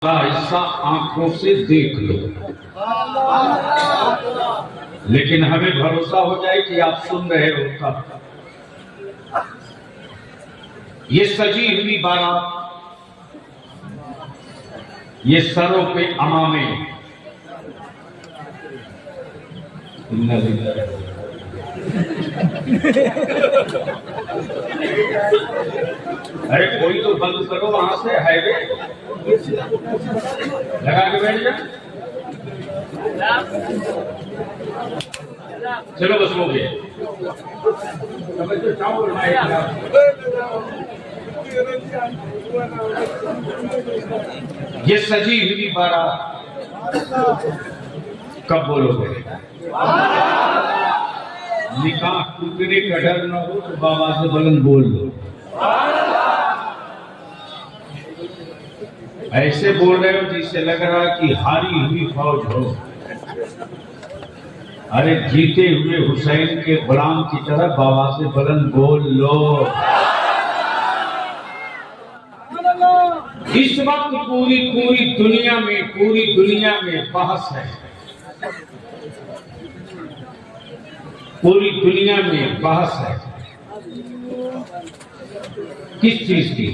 हिस्सा आंखों से देख लो, लेकिन हमें भरोसा हो जाए कि आप सुन रहे हो तब। ये सजी हुई बारात, ये सरों पे अमामे, अरे कोई तो बंद करो वहां से हाईवे लगा के बैठ जा। चलो बस हो गया। ये सजी हुई बारात कब बोलोगे? निकाह टूटने का डर न हो तो बाबा से बुलंद बोल लो। ऐसे बोल रहे हो जिससे लग रहा है कि हारी हुई फौज हो। अरे जीते हुए हुसैन के गुलाम की तरह बाबा से बुलंद बोल लो। इस वक्त पूरी दुनिया में बहस है, पूरी दुनिया में बहस है। किस चीज की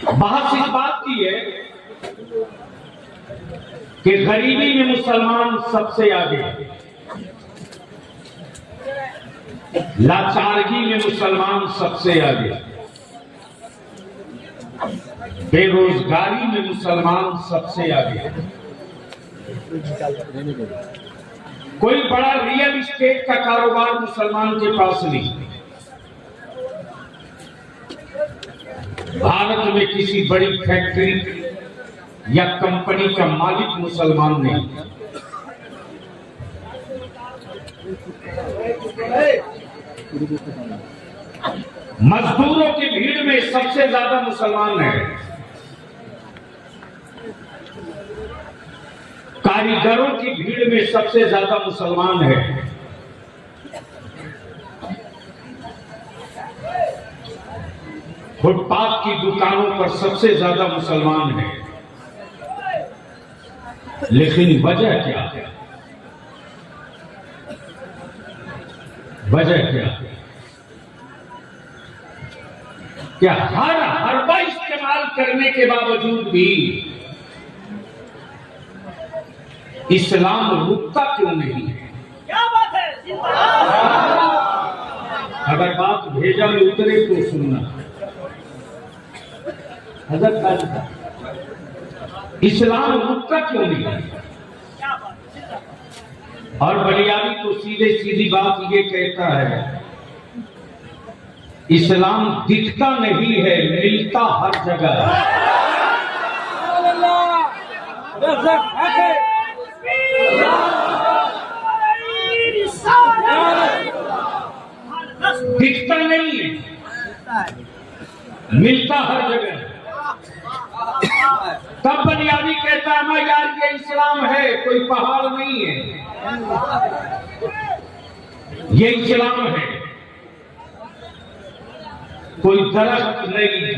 बहस? इस बात की है कि गरीबी में मुसलमान सबसे आगे, लाचारगी में मुसलमान सबसे आगे, बेरोजगारी में मुसलमान सबसे आगे। कोई बड़ा रियल एस्टेट का कारोबार मुसलमान के पास नहीं। भारत में किसी बड़ी फैक्ट्री या कंपनी का मालिक मुसलमान नहीं। मजदूरों की भीड़ में सबसे ज्यादा मुसलमान है। कारीगरों की भीड़ में सबसे ज्यादा मुसलमान है। फुटपाथ की दुकानों पर सबसे ज्यादा मुसलमान है। लेकिन वजह क्या है? वजह क्या है? क्या हर हरबा इस्तेमाल करने के बावजूद भी इस्लाम रुकता क्यों नहीं है? क्या बात है? अगर बात भेजा में उतरे तो सुनना। हज़रत इस्लाम रुकता क्यों नहीं है? और बलियानी तो सीधे सीधी बात ये कहता है, इस्लाम दिखता नहीं है, मिलता हर जगह। दिखता नहीं है, मिलता हर जगह। तब बनियादी कहता है, मैं यार ये इस्लाम है, कोई पहाड़ नहीं है, ये इस्लाम है, कोई दरख्त नहीं है,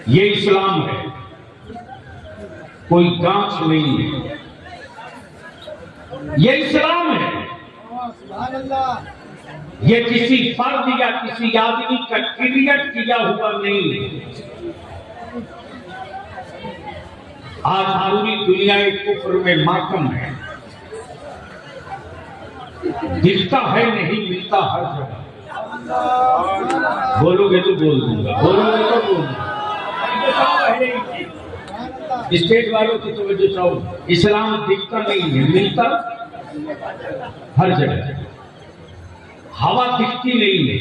ये इस्लाम है, कोई गाछ नहीं है, ये इस्लाम है। ये किसी फर्द या किसी आदमी का क्रिएट किया हुआ नहीं है। आज पूरी दुनिया एक कुफ्र में मातम है। दिखता है नहीं, मिलता हर जगह। बोलोगे तो बोल दूंगा, बोलोगे तो बोल दूंगा। स्टेट वालों की तवज्जो चाहो। इस्लाम दिखता नहीं है, मिलता हर जगह। हवा दिखती नहीं है,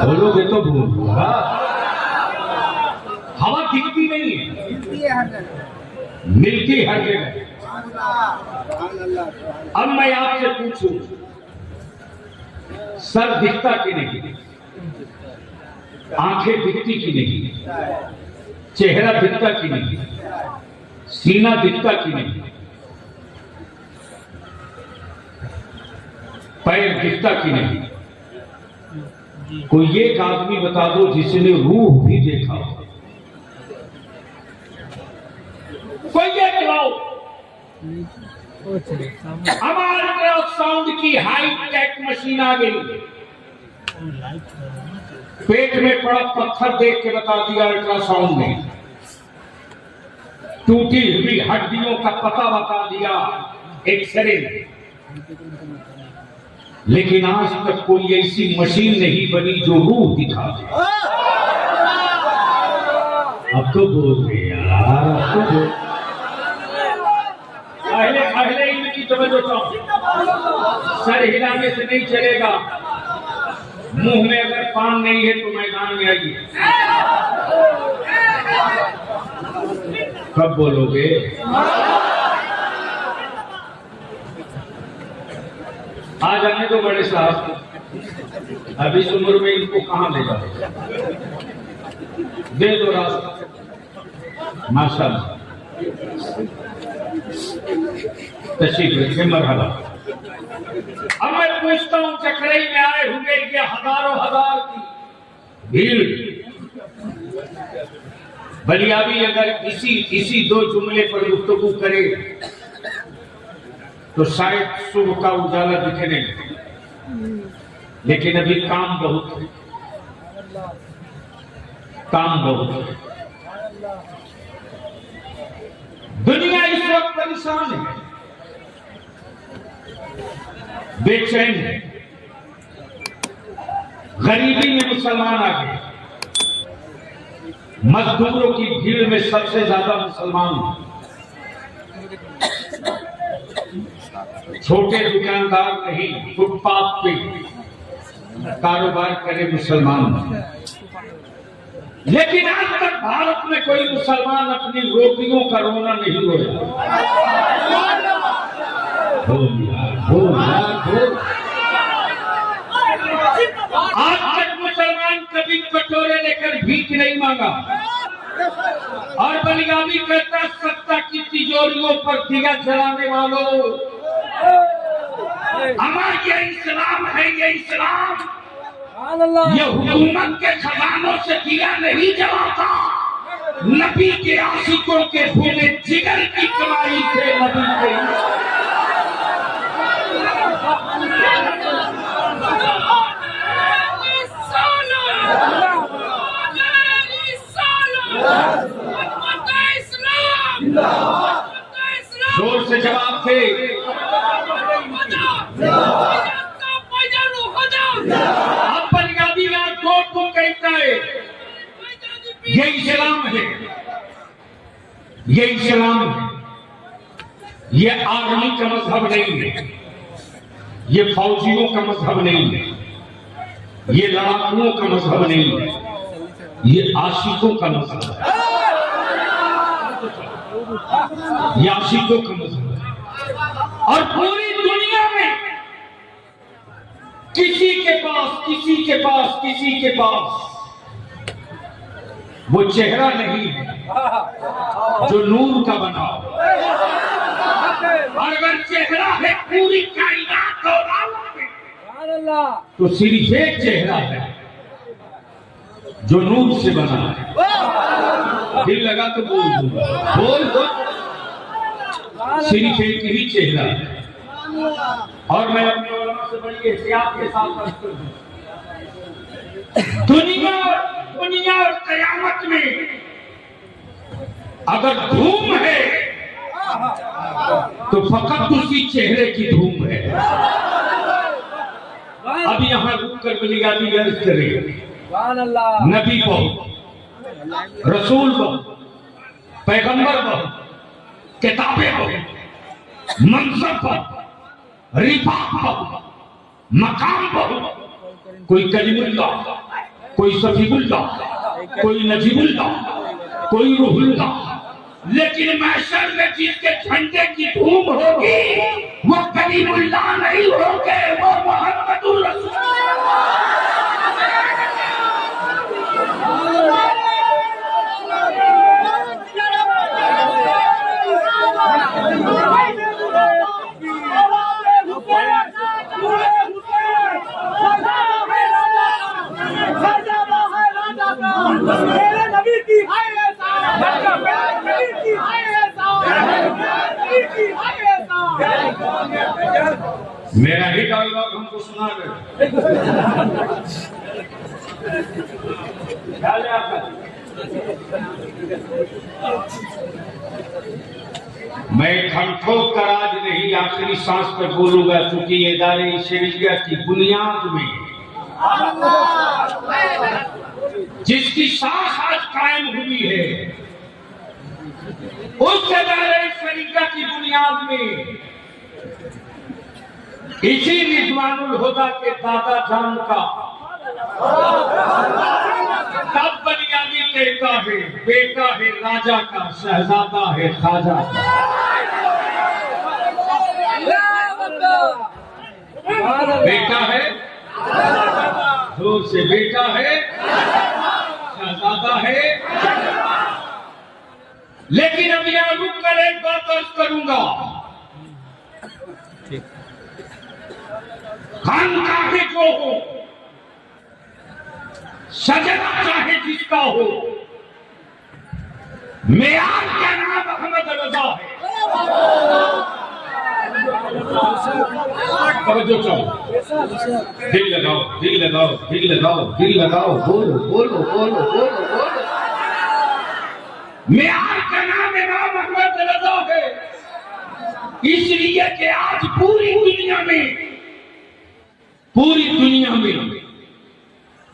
बोलोगे तो बोल दूंगा। हवा दिखती नहीं है, मिलती हर जगह। अब मैं आपसे पूछूं, सर दिखता कि नहीं? आंखें दिखती कि नहीं? चेहरा दिखता कि नहीं? सीना दिखता कि नहीं? पैर दिखता कि नहीं? कोई एक आदमी बता दो जिसने रूह भी देखा हो, कोई एक लाओ। हमारे तरफ साउंड की हाई टेक मशीन आ गई, पेट में पड़ा पत्थर देख के बता दिया अल्ट्रासाउंड ने, टूटी हुई हड्डियों का पता बता दिया एक्सरे में। लेकिन आज तक कोई ऐसी मशीन नहीं बनी जो रूह दिखा दे। अब तो बोल रहे यार, अब तो बोल। पहले इनकी तवज्जो चाहो, सर हिलाने से नहीं चलेगा। मुंह में अगर पान नहीं है तो मैदान में आइए। कब बोलोगे? आ जाने दो बड़े साहब, अभी इस उम्र में इनको कहां ले जाओ, दे दो रास्ता। माशाअल्लाह, तशरीफ रखे, मरहबा। अब मैं पूछता हूं, चकरई में आए हुए ये हजारों हजार की भीड़, बलियाबी अगर इसी दो जुमले पर गुफ्तगू करे तो शायद सुबह का उजाला दिखने लगे। लेकिन अभी काम बहुत है, काम बहुत है। दुनिया इस वक्त परेशान है, बेचैन है। गरीबी में मुसलमान आ गए, मजदूरों की भीड़ में सबसे ज्यादा मुसलमान, छोटे दुकानदार नहीं, फुटपाथ पे कारोबार करे मुसलमान। लेकिन आज तक भारत में कोई मुसलमान अपनी रोटियों का रोना नहीं रोया। आज तक मुसलमान कभी कटोरे लेकर भीख नहीं मांगा। और बलियाबी कहता, सत्ता की तिजोरियों पर दिया जलाने वालों, हमारा ये इस्लाम है, ये इस्लाम ये हुकूमत के खजानों से दिया नहीं जलाता, नबी के आशिकों के भूले जिगर की कमाई से नबी के। जोर से जवाब थे। अब पंजाबी रात को कहता है ये इस्लाम है, ये इस्लाम है, ये आर्मी का मजहब नहीं है, ये फौजियों का मजहब नहीं है, ये लड़ाकुओं का मजहब नहीं है, ये आशिकों का मजहब है, ये आशिकों का मजहब है। और पूरी दुनिया में किसी के पास वो चेहरा नहीं है जो नूर का बना हो। और अगर चेहरा है पूरी कायनात तो सिर्फ एक चेहरा है जो नूर से बना है। दिल लगा तो बोल दूंगा, बोल दो। सिर्फ एक ही चेहरा है। और मैं अपने उलमा से बड़ी एहतियात के साथ अर्ज कर दूं, दुनिया और कयामत में अगर धूम है तो फकत उसी चेहरे की धूम है। अब यहाँ रुक कर बलियाबी अर्ज करें, नबी बहुत, रसूल बहुत, पैगंबर बहुत, किताबें बहुत, मंजर बहुत, रिफात बहुत, मकाम बहुत, कोई कलीमुल्लाह, कोई सफीउल्लाह, कोई नजीबुल्लाह, कोई रूहुल्लाह। लेकिन महशर में जिसके झंडे की धूम होगी वो कलीमुल्लाह नहीं होंगे, वो मोहम्मदुर रसूलुल्लाह। मेरा ही डायलॉग हमको सुना गया। मैं ठनठोक कर आज नहीं आखिरी सांस पर बोलूंगा, क्योंकि ये दारे शरीयत की बुनियाद में जिसकी सांस आज कायम हुई है, उस दारे शरीयत की बुनियाद में इसी रिजवानुल हुदा के दादा जान का तब बनियादी कहता है, बेटा है राजा का, शहजादा है खाजा का। बेटा है, जोर से, बेटा है, शहजादा है। लेकिन अब यहां रुक कर एक बात अर्ज करूंगा, खान चाहे जो हो, सजना चाहे जिसका हो, मेयार का नाम अहमद रजा है। तवज्जो चलो, दिल लगाओ, दिल लगाओ, दिल लगाओ, दिल लगाओ, बोलो बोलो बोलो बोलो बोलो। मेयार का नाम इमाम अहमद रजा है, इसलिए कि आज पूरी दुनिया में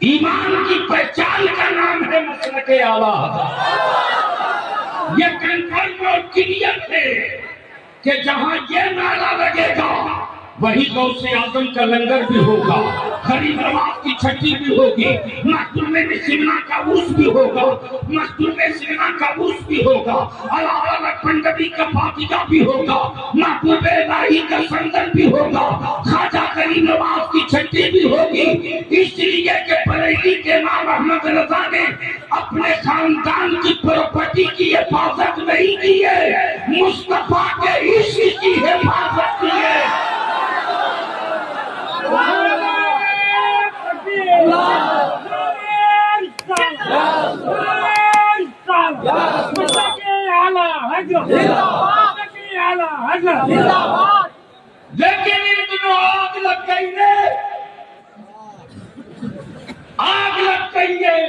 ईमान की पहचान का नाम है मसलके आला हज़रत। ये कंफर्म और क्लियर है कि जहां ये नारा लगेगा वही गौसे आजम का लंगर भी होगा, गरीब नवाज की छठी भी होगी, मखदूम में सिमना का उर्स भी होगा, मखदूम में सिमना का उर्स भी होगा, अलावा पंडवी का फातिहा भी होगा, महबूब इलाही का संदन भी होगा, खाजा गरीब नवाज की छठी भी होगी। इसलिए कि बरेली के इमाम अहमद रजा ने अपने खानदान की प्रॉपर्टी की हिफाजत नहीं की है, मुस्तफा के इश्क की हिफाजत की है। लेकिन इन दिनों आग लग गई है, आग लग गई है।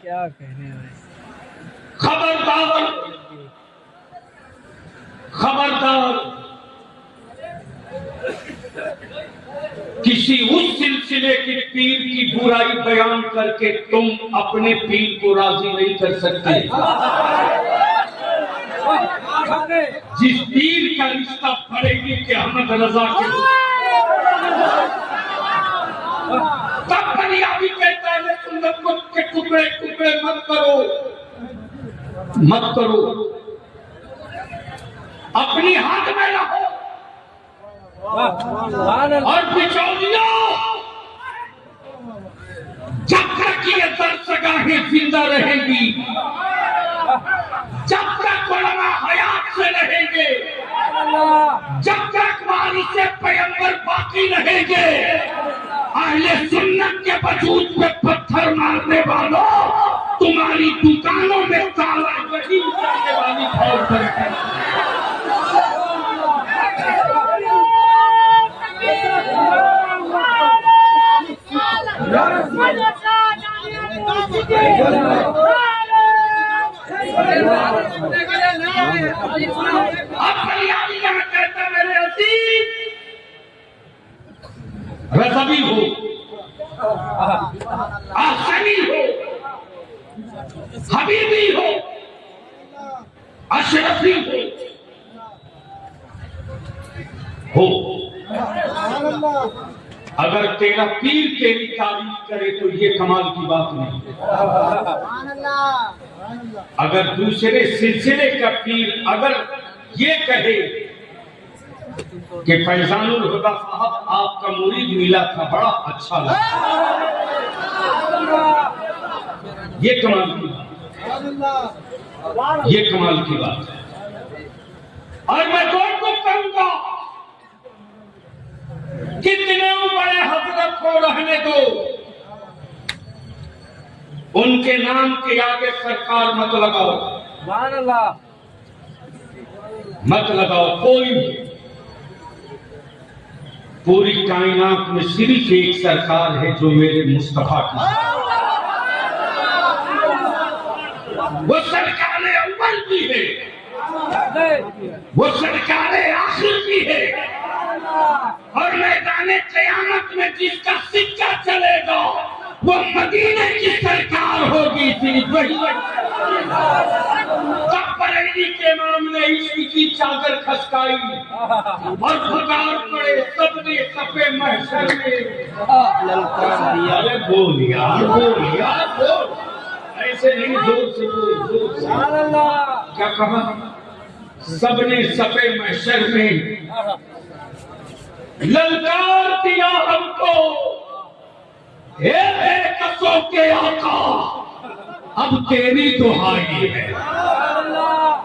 क्या कहने हैं? खबरदार, खबरदार, किसी उस सिलसिले के पीर की बुराई बयान करके तुम अपने पीर को राजी नहीं कर सकते। जिस पीर का रिश्ता पड़ेगी कि अहमद रजा के, तब बनियादी कहता है तुम के टुकड़े टुकड़े मत करो, मत करो, अपनी हाथ में रखो और बिचौलियों, जब तक ये दरसगाहें जिंदा रहेंगी, जब तक उलमा हयात से रहेंगे, जब तक वारिसे पैगंबर बाकी रहेंगे, अहले सुन्नत के वजूद पे पत्थर मारने वालों, तुम्हारी दुकानों में ताला वही उतारने वाली फौज करेगी। मेरे अजीज, रज़वी हो, आसनी हो, हबीबी हो, अशरफी हो, अगर तेरा पीर तेरी तारीफ करे तो ये कमाल की बात नहीं। अगर दूसरे सिलसिले का पीर अगर ये कहे कि फैजानुल हुदा साहब आपका मुरीद मिला था, बड़ा अच्छा लगा, ये कमाल की बात, ये कमाल की बात है। और मैं दोनों को कहूंगा, कितने बड़े हजरत को रहने दो, उनके नाम के आगे सरकार मत लगाओ, सुभान अल्लाह। मत लगाओ कोई भी। पूरी कायनात में सिर्फ एक सरकार है जो मेरे मुस्तफा की, वो सरकार अव्वल भी है, वो सरकार आखिर भी है, और मैदान क़यामत में जिसका सिक्का चलेगा वो मदीने की सरकार होगी। सिर्फ वही बरेली के मामले इसी की चादर खसकाई और भगार पड़े सबने सफे महशर में। अरे बोल यार, बोल यार, बोल। ऐसे नहीं, जोर से बोल, जोर से। क्या कहा? सबने सफे महशर में ललकार दिया हमको, हे बेकसों के आका अब तेरी दुहाई है।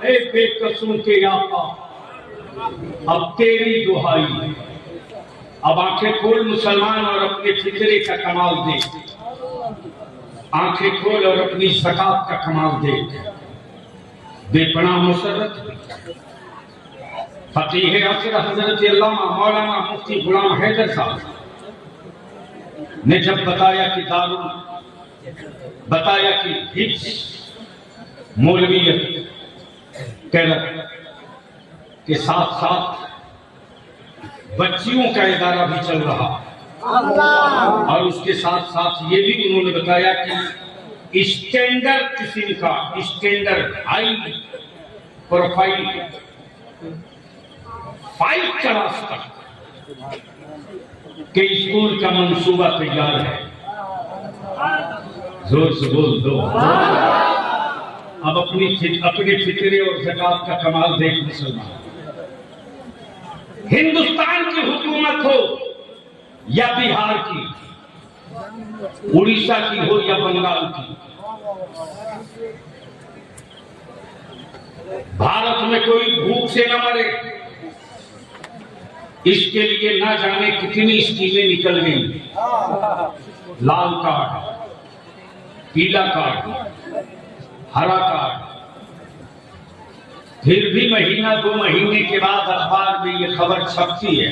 हे बेकसों के आका अब तेरी दुहाई है। अब आंखें खोल मुसलमान और अपने फितरे का कमाल देख, आंखें खोल और अपनी ज़कात का कमाल देख। बेपनाह मुसर्रत फकीह असर हजरत अल्लामा मौलाना मुफ्ती गुलाम हैदर साहब ने जब बताया कि हिफ्ज मौलवियत के साथ साथ बच्चियों का इदारा भी चल रहा, और उसके साथ साथ ये भी उन्होंने बताया कि स्टैंडर्ड किस्म का, स्टैंडर्ड हाई प्रोफाइल 5 क्लास तक के स्कूल का मंसूबा तैयार है। जोर से बोल दो। अब अपने फिक्रे और ज़कात का कमाल देख मुसलमान। हिंदुस्तान की हुकूमत हो या बिहार की, उड़ीसा की हो या बंगाल की, भारत में कोई भूख से न मरे, इसके लिए ना जाने कितनी स्कीमें निकल गई। लाल कार्ड, पीला कार्ड, हरा कार्ड, फिर भी महीना 2 महीने के बाद अखबार में ये खबर छपती है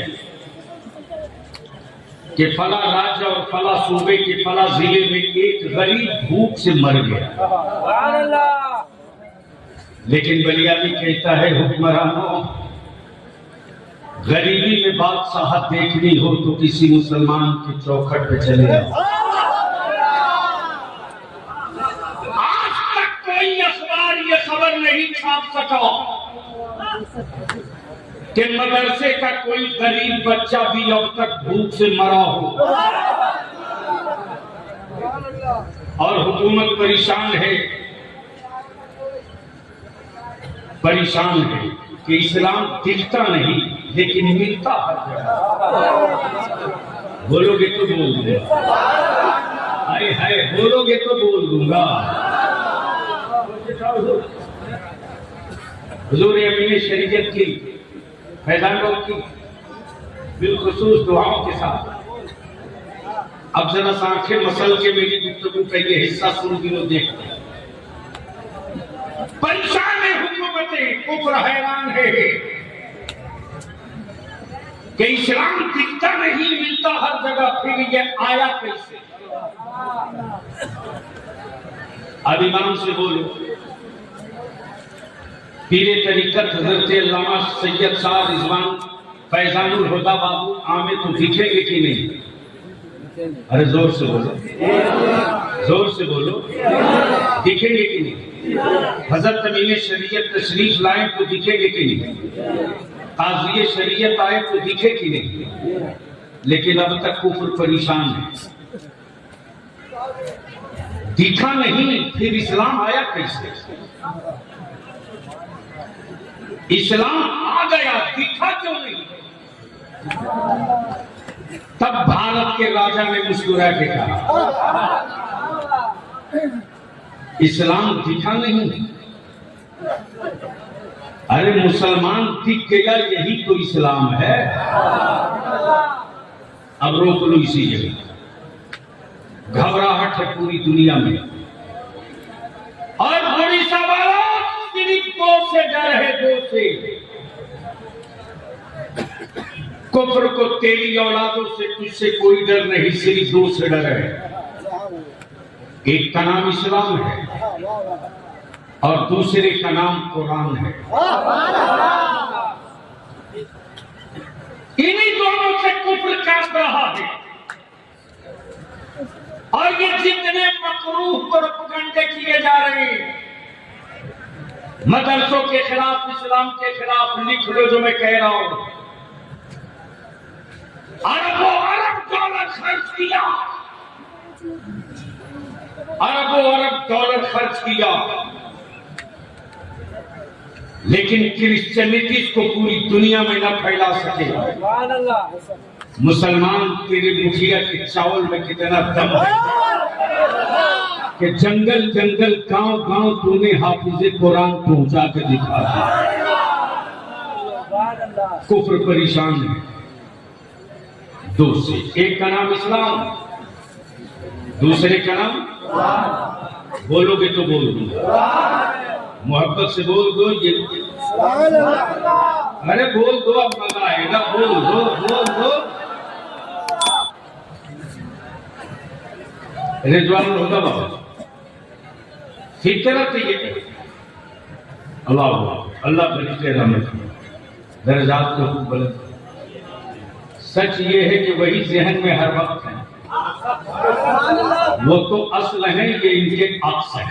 कि फला राज्य और फला सूबे के फला जिले में एक गरीब भूख से मर गया। लेकिन बलियाबी कहता है, हुक्मरानों, गरीबी में बादशाहत देखनी हो तो किसी मुसलमान के चौखट पे चले जाओ। आज तक कोई अखबार ये खबर नहीं छाप सका कि मदरसे का कोई गरीब बच्चा भी अब तक भूख से मरा हो। और हुकूमत परेशान है कि इस्लाम दिखता नहीं लेकिन मिलता हर जगह। बोलोगे तो बोल दूंगा, हाय हाय, बोलोगे तो बोल दूंगा। हुजूर अमीन शरीयत की फैजानों की बिलखुसूस दुआओं के साथ अब जरा आंखें मसल के मेरी गुफ्तगू का ये हिस्सा सुन दिनों देखते। परेशान है हुकूमतें, कुफर हैरान है कि इस्लाम दिखता नहीं, मिलता हर जगह, फिर ये आया कैसे? अब इमाम से बोलो, पीरे तरीकत हजरत अल्लामा सैयद शाह रिजवान फैजानुल हुदा बाबू आमे तो दिखेंगे कि नहीं? अरे जोर से बोलो, जोर से बोलो, दिखेंगे कि नहीं? हजरत अमीन शरीयत तशरीफ लाए तो दिखेंगे कि नहीं? काज़ी शरीयत आए तो दिखे कि नहीं? लेकिन अब तक कुफर परेशान है, दिखा नहीं, फिर इस्लाम आया कैसे? इस्लाम आ गया, दिखा क्यों नहीं? तब भारत के राजा ने मुस्कुरा के कहा, इस्लाम दिखा नहीं। अरे मुसलमान दिख गया, यही तो इस्लाम है। अब रोक लो इसी जगह। घबराहट है पूरी दुनिया में, से डर है, दो से। कुफ्र को तेरी औलादों से तुझसे कोई डर नहीं, सिर्फ दो से डर है। एक का नाम इस्लाम है और दूसरे का नाम कुरान है। इन्हीं दोनों से कुफ्र काट रहा है। और ये जितने मकरूह प्रोपेगेंडे किए जा रहे हैं, मदरसों के खिलाफ, इस्लाम के खिलाफ, लिख लो जो मैं कह रहा हूं। अरबों अरब डॉलर खर्च किया, अरबों अरब डॉलर खर्च किया, लेकिन क्रिश्चियनिटी को पूरी दुनिया में न फैला सके। मुसलमान तेरे मुखिया के चावल में कितना दम है कि जंगल जंगल गांव गांव तूने हाफिज़े कुरान पहुंचा के दिखा दिया। कुफ्र परेशान है दो से, एक का नाम इस्लाम, दूसरे का नाम, बोलोगे तो बोल दो, मोहब्बत से बोल दो। ये अरे बोल दो, अब मजा आएगा, बोल दो बोल दो। रिजवान होगा बाबा, फितरत ये अल्लाह अल्लाह बरकत रहमत दर्जात को खूब बुलंद। सच ये है कि वही जहन में हर वक्त है, वो तो असल है, ये इनके अक्स है।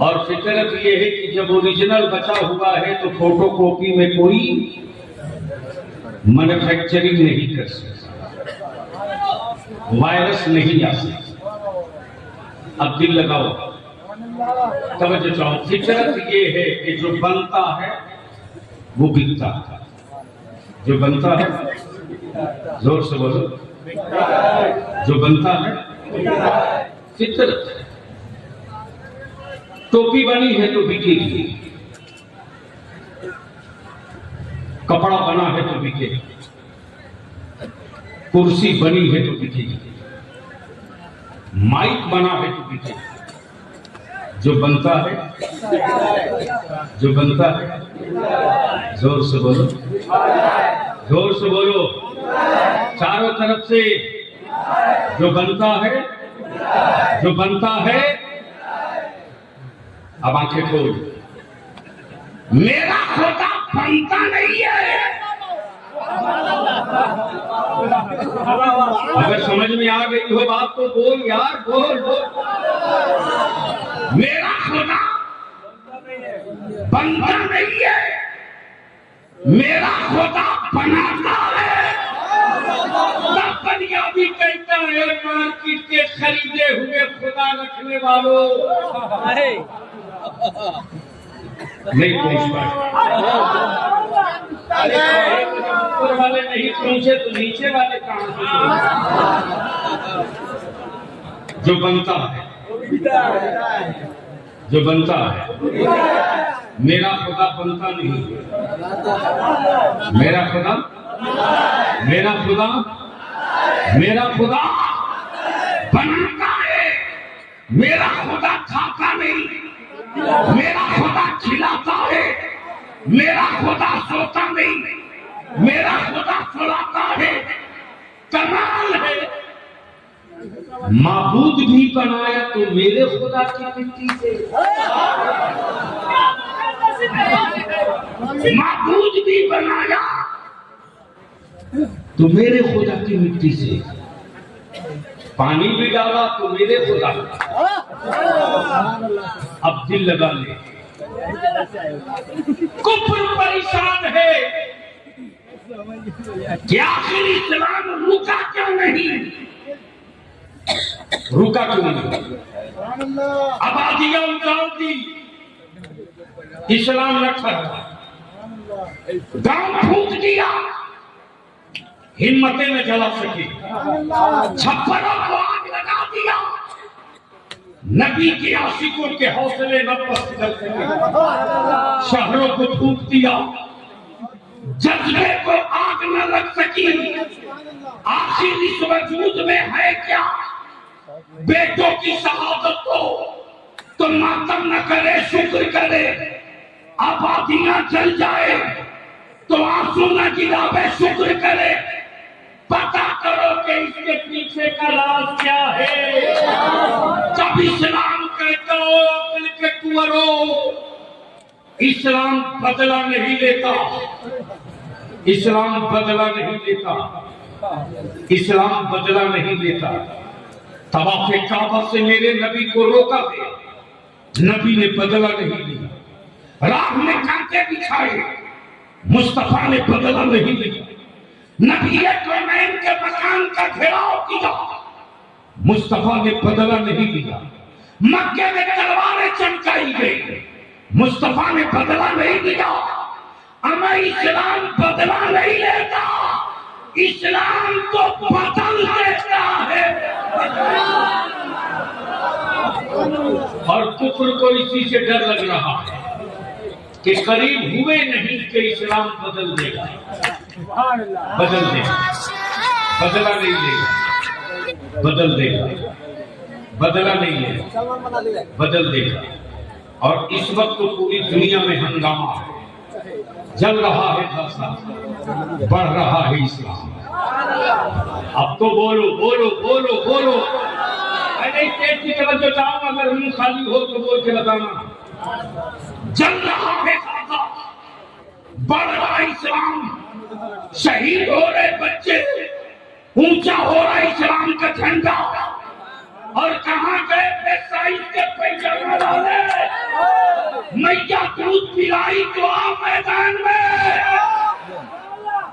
और फितरत ये है कि जब ओरिजिनल बचा हुआ है तो फोटो कॉपी में कोई मैन्युफैक्चरिंग नहीं कर सकता, वायरस नहीं आ सकता। अब दिल लगाओ, तवज्जो चाहो। फितरत ये है कि जो बनता है वो बिकता है, जो बनता है, जोर से बोलो, जो बनता है फितरत है। टोपी बनी है तो बिकेगी, कपड़ा बना है तो बिकेगी, कुर्सी बनी है तो बिकेगी, माइक बना है तो बिकेगी। जो बनता है, जो बनता है, जोर से बोलो, जोर से बोलो, चारों तरफ से, जो बनता है, जो बनता है। अब आंखें खोल, मेरा खुदा बनता नहीं है। अगर समझ में आ गई हो बात तो बोल यार, बोल बोल। मेरा खुदा बनता नहीं है, मेरा खुदा बनाता है। पंजाबी कहता है, मार्केट के खरीदे हुए खुदा रखने वालों नहीं पहुंच पाए। ऊपर वाले नहीं पहुंचे तो नीचे वाले कहां से पहुंचे? जो बनता है, जो बनता है, मेरा खुदा बनता नहीं, मेरा खुदा, मेरा खुदा, मेरा खुदा बनाता है। मेरा खुदा खाता नहीं, मेरा खुदा खिलाता है। मेरा खुदा सोता नहीं, मेरा खुदा सुलाता है। कमाल है, माबूद भी बनाया तो मेरे खुदा की मिट्टी से, माबूद भी बनाया तो मेरे खुदा की मिट्टी से, पानी भी डाला तो मेरे खुदा। अब दिल लगा ले, कुफ्र परेशान है कि आखिर इस्लाम रुका क्यों नहीं, रुका क्यों नहीं? आबादियां उजाड़ दी, इस्लाम रखा, गांव फूक दिया, हिम्मतें न जला सकी, छप्परों को आग लगा दिया, नबी के आशिकों के हौसले न पस्त कर सके, शहरों को फूक दिया, जज्बे को आग न लग सकी। आखिर इस वजूद में है क्या बेटों की शहादत को तो मातम न करे, शुक्र करे। आबादियां जल जाए तो आंसू न गिरावे, शुक्र करे। पता करो कि इसके पीछे का राज क्या है। जब इस्लाम कहता हो अक्ल के कुंवरों, इस्लाम बदला नहीं लेता, इस्लाम बदला नहीं लेता, इस्लाम बदला नहीं लेता। तवाफ़े काबा से मेरे नबी को रोका गया, नबी ने बदला नहीं लिया। राह में कांटे बिछाए, मुस्तफा ने बदला नहीं लिया। नबी कौनैन के मकान का घेराव किया, मुस्तफा ने बदला नहीं लिया। मक्के में तलवारें चमकाई गई, मुस्तफा ने बदला नहीं लिया। हमें इस्लाम बदला नहीं लेता, इस्लाम तो बदल देता है। और कुफर को इसी से डर लग रहा है कि करीब हुए नहीं कि इस्लाम बदल देगा, बदल देगा, बदला नहीं लेगा, बदल देगा, बदला नहीं लेगा, बदल देगा। और इस वक्त तो पूरी दुनिया में हंगामा है, जल रहा है धसा, बढ़ रहा है इस्लाम। अब तो बोलो बोलो बोलो बोलो। अरे स्टेज की तरफ जो जाऊं, अगर मुंह खाली हो तो बोल के बताना। जल रहा है धसा, बढ़ रहा है इस्लाम, शहीद हो रहे बच्चे, ऊंचा हो रहा है इस्लाम का झंडा। और कहां गए थे साइज के पैजामा वाले? मैया दूध पिलाई तो आ मैदान में।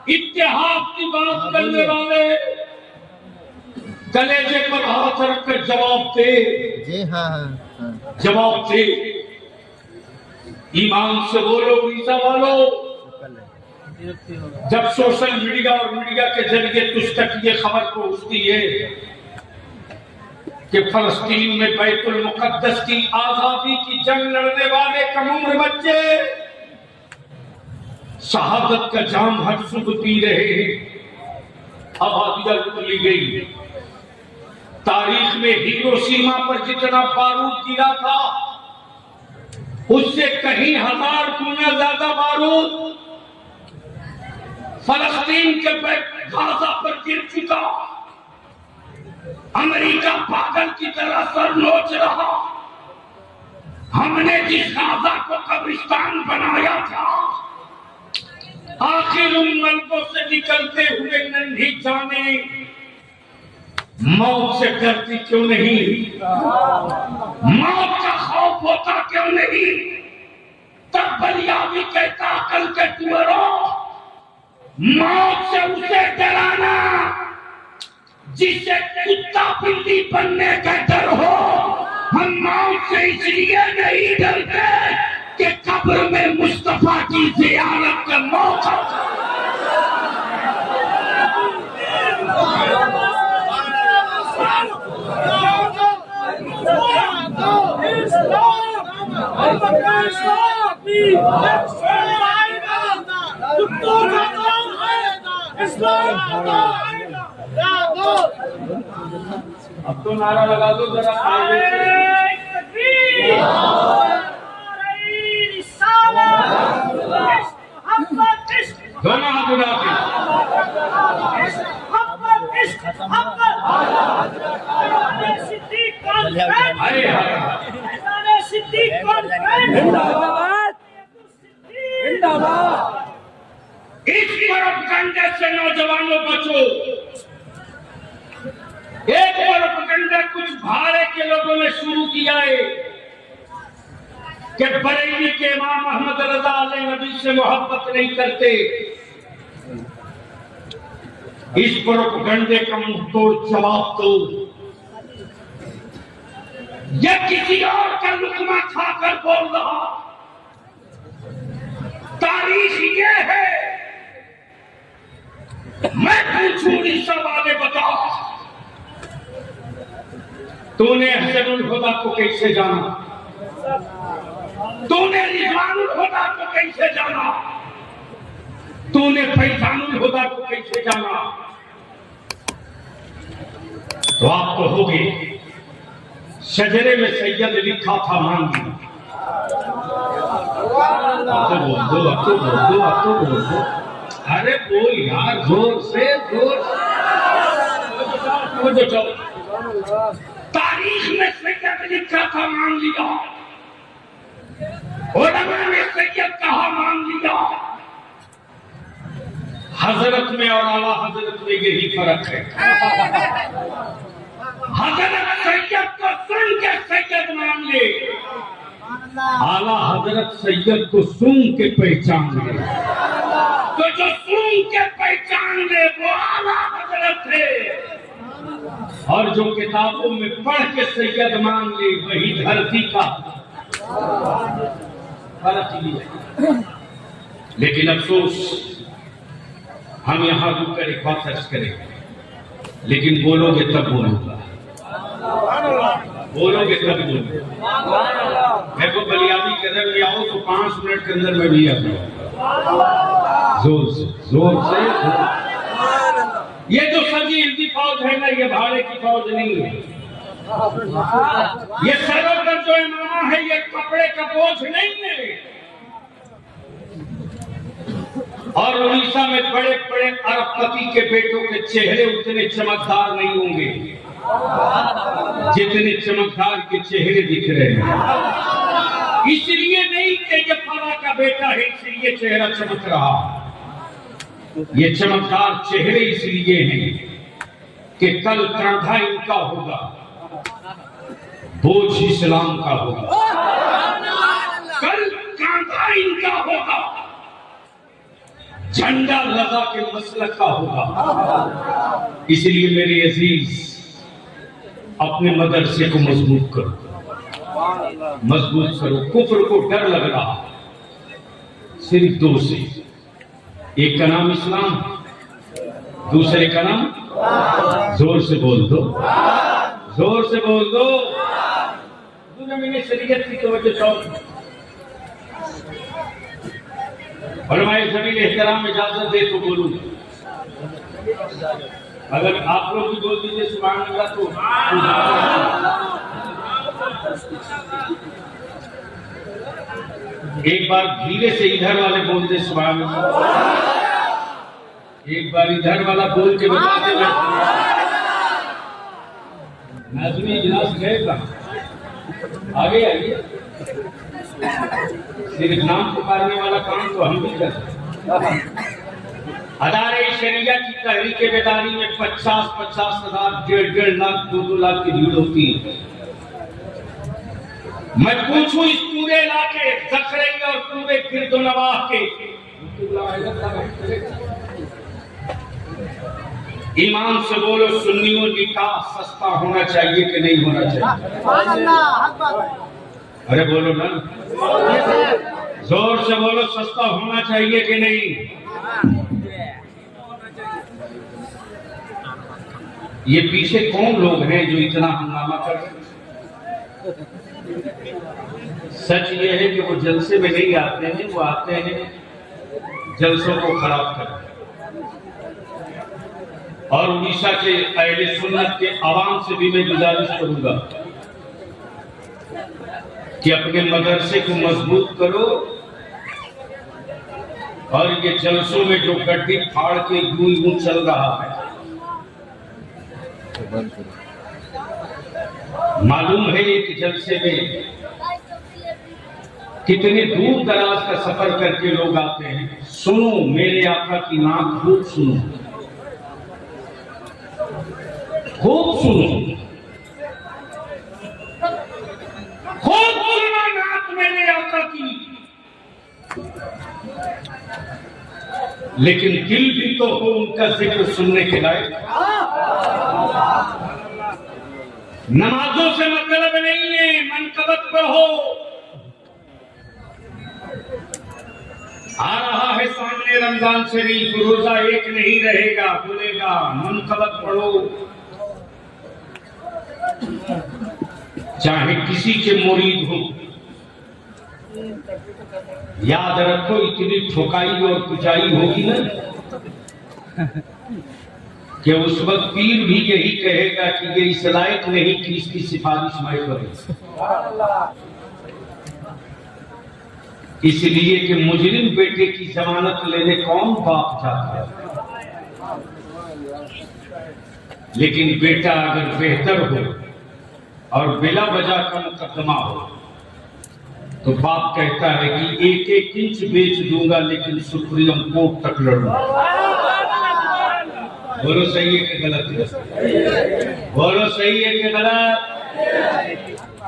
इत्तेहाद की बात करने वाले कलेजे पर हाथ रख कर जवाब दे। जी हाँ, जवाब दे, ईमान से बोलो वीजा वालो। जब सोशल मीडिया और मीडिया के जरिए तुझ तक ये खबर पहुंचती है कि फलस्तीन में बैतुल मुकद्दस की आजादी की जंग लड़ने वाले कम उम्र बच्चे शहादत का जाम हर सुध पी रहे हैं, आबादियां उगली गई। तारीख में हिरोशिमा पर जितना बारूद गिरा था, उससे कहीं 1000 गुना ज्यादा बारूद फलस्तीन के गाजा पर गिर चुका। अमेरिका पागल की तरह सर नोच रहा। हमने जिस गाजा को कब्रिस्तान बनाया था, आखिर उन मलकों से निकलते हुए नन्ही जाने मौत से डरती क्यों नहीं? मौत का खौफ होता क्यों नहीं? तब बलियावी कहता अकल के कुंवरों, मौत से उसे डराना जिससे कुत्ता बिल्ली बनने का डर हो। हम मौत से इसलिए नहीं डरते कि कब्र में मुस्तफा की जियारत का मौका। अब तो नारा लगा दो जरा। दोनों हाथ उठा के इस प्रोपेगेंडा से नौजवानों बचो। एक प्रोपेगेंडा कुछ भाड़े के लोगों ने शुरू किया है कि बरेली के इमाम अहमद रजा अलैहि नबी से मोहब्बत नहीं करते। इस प्रोपेगेंडे का मुंह तोड़ जवाब दो। यह किसी और का लुकमा खाकर बोल रहा। तारीख ये है, मैं पूछूं इस सवाल बता, तूने हसनुल हुदा को कैसे जाना? तूने रिजवानुल हुदा को कैसे जाना? तूने फैजानुल हुदा को कैसे जाना? तो आप कहोगे शजरे में सैयद लिखा था मांग ली। अब तो बोल दो, अब तो बोल दो, अब तो बोल दो। अरे बोल यार, जोर से जोर। तारीख में सैयद लिखा था मांग लिया, उलमा में सैयद कहा मांग लिया। हजरत में और आला हजरत में यही फर्क है। हजरत सैयद को सुन के सैयद मान ले, आला हजरत सैयद को सुन के पहचान ले। तो जो सुन के पहचान ले वो आला हजरत है, और जो किताबों में पढ़ के सैयद मान ले वही धरती का फर्क ही है। लेकिन अफसोस हम यहाँ रुक कर एक बात सर्च करेंगे, लेकिन बोलोगे तब बोलूंगा, बोलोगे तब बोलूंगा। मेरे को बलियाबी कदम ले आओ तो 5 मिनट के अंदर मैं भी आ जाऊंगा। जोर से जोर से। ये जो सजी हिंदी फौज है ना, ये भाड़े की फौज नहीं है। ये सरों पर जो इमामा है ये कपड़े का बोझ नहीं है। और उड़ीसा में बड़े बड़े अरबपति के बेटों के चेहरे उतने चमकदार नहीं होंगे जितने चमकदार के चेहरे दिख रहे हैं। इसलिए नहीं कि ये फला का बेटा है इसलिए चेहरा चमक रहा, ये चमकदार चेहरे इसलिए हैं कि कल कंधा इनका होगा, बोझ इस्लाम का होगा। कल कंधा इनका होगा, झंडा लगा के मसलक का होगा। इसलिए मेरे अजीज अपने मदरसे को मजबूत करो, मजबूत करो। कुफ्र को डर लग रहा सिर्फ 2 से, एक का नाम इस्लाम, दूसरे का नाम, जोर से बोल दो, जोर से बोल दो। मैंने शरीयत की तवज्जो फरमाए जमीन एहतराम इजाजत दे तो बोलूंगा, अगर आप लोग भी बोल दीजिए सुभान अल्लाह तो। एक बार धीरे से इधर वाले बोल दे सुभान अल्लाह, एक बार इधर वाला बोल के बता दे। नाज़मी इजलास गए कहाँ? आगे आइए। सिर्फ नाम पुकारने वाला काम तो हम भी करते। अदारे शरिया की तहरीक बेदारी में 50-50 हजार, 1.5 लाख, 2-2 लाख की भीड़ होती है। मैं पूछूं इस पूरे इलाके जखरई और पूरे गिरदोनवाह के ईमान से बोलो, सुन्नियों निकाह सस्ता होना चाहिए कि नहीं होना चाहिए? अरे बोलो ना, जोर से बोलो, सस्ता होना चाहिए कि नहीं? ये पीछे कौन लोग हैं जो इतना हंगामा कर रहे हैं? सच ये है कि वो जलसे में नहीं आते हैं, वो आते हैं जलसों को खराब करते। और उड़ीसा के अहले सुन्नत के आवाम से भी मैं गुजारिश करूंगा कि अपने मदरसे को मजबूत करो, और ये जलसों में जो गड्डी फाड़ के यूं चल रहा है, मालूम है एक जलसे में कितने दूर दराज का सफर करके लोग आते हैं। सुनो मेरे आका की नात खूब सुनो, खूब सुनो, खूब सुनो नात मेरे आका की। लेकिन दिल भी तो हो उनका जिक्र सुनने के लायक। नमाजों से मतलब नहीं है, मनकबत पढ़ो। आ रहा है सामने रमजान शरीफ, रोजा एक नहीं रहेगा, बोलेगा मनकबत पढ़ो। चाहे किसी के मुरीद हो, याद रखो इतनी ठोकाई और कुचाई होगी ना, कि उस वक्त पीर भी यही कहेगा कि ये इस लायक नहीं कि इसकी सिफारिश मैं करूं, इसलिए कि मुजरिम बेटे की जमानत लेने कौन बाप जाता है। लेकिन बेटा अगर बेहतर हो और बिला वजह का मुकदमा हो तो बाप कहता है कि एक एक इंच बेच दूंगा लेकिन सुप्रीम कोर्ट तक लड़ूंगा। बोलो सही है कि गलत है? बोलो सही है कि गलत?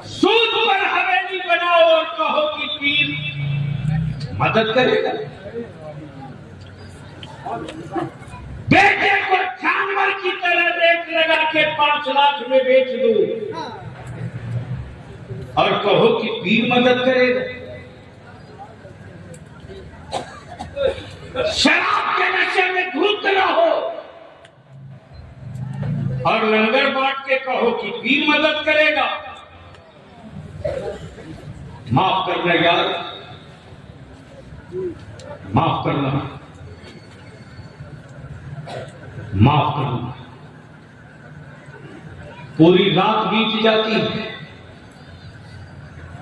सूद पर हवेली बनाओ और कहो कि पीर मदद करेगा। बेटे को जानवर की तरह रेट लगा के 5 लाख में बेच दो और कहो कि पीर मदद करेगा। शराब के नशे में धुत रहो और लंगर बांट के कहो कि पीर मदद करेगा। माफ करना यार, माफ करना, माफ करना। पूरी रात बीत जाती है